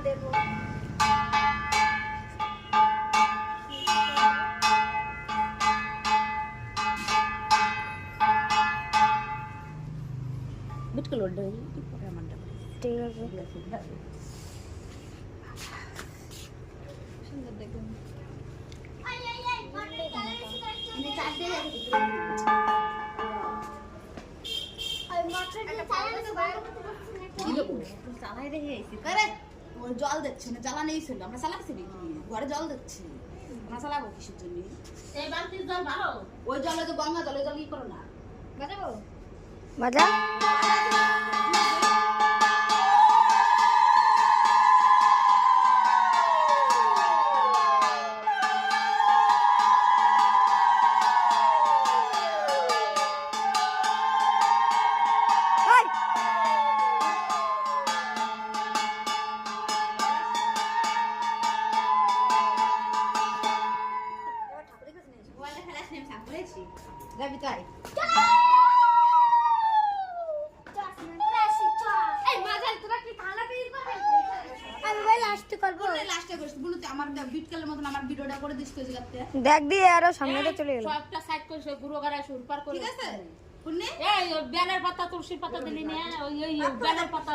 দেবো। বিটকে লোড দেই পরে আমারটা ঠিক আছে। সুন্দর দেখুন আমি চার দিয়ে চালাই রেখে এসেছি আরে ওই জল দিচ্ছে না জ্বালা নেই ছিল আমরা চালাচ্ছি নাকি ঘরে জল দিচ্ছি আমরা চালাবো কিসের জন্য এই বালতির জল ভালো ওই জলে তো গঙ্গা জল ওই জল কি করো না বাজাবো বাজা। ওয়ালে খেলাস নেম সাপ করেছি যাবি তাই এই মাজাল তোরা কি ঠান্ডা পেয়ে পাবে আমি ভাই লাস্ট করবো। লাস্টে করিস বলতে আমার বিটকেলের মতন আমার ভিডিওটা করে দিস তুই জায়গাতে দেখ দিয়ে আরো সামনে চলে গেল। সবটা সাইড করে সব গুঁড়ো গাড়া সুরপার করে ঠিক আছে কোনে এই বেলের পাতা তুলসীর পাতা দিলি না ওই বেলের পাতা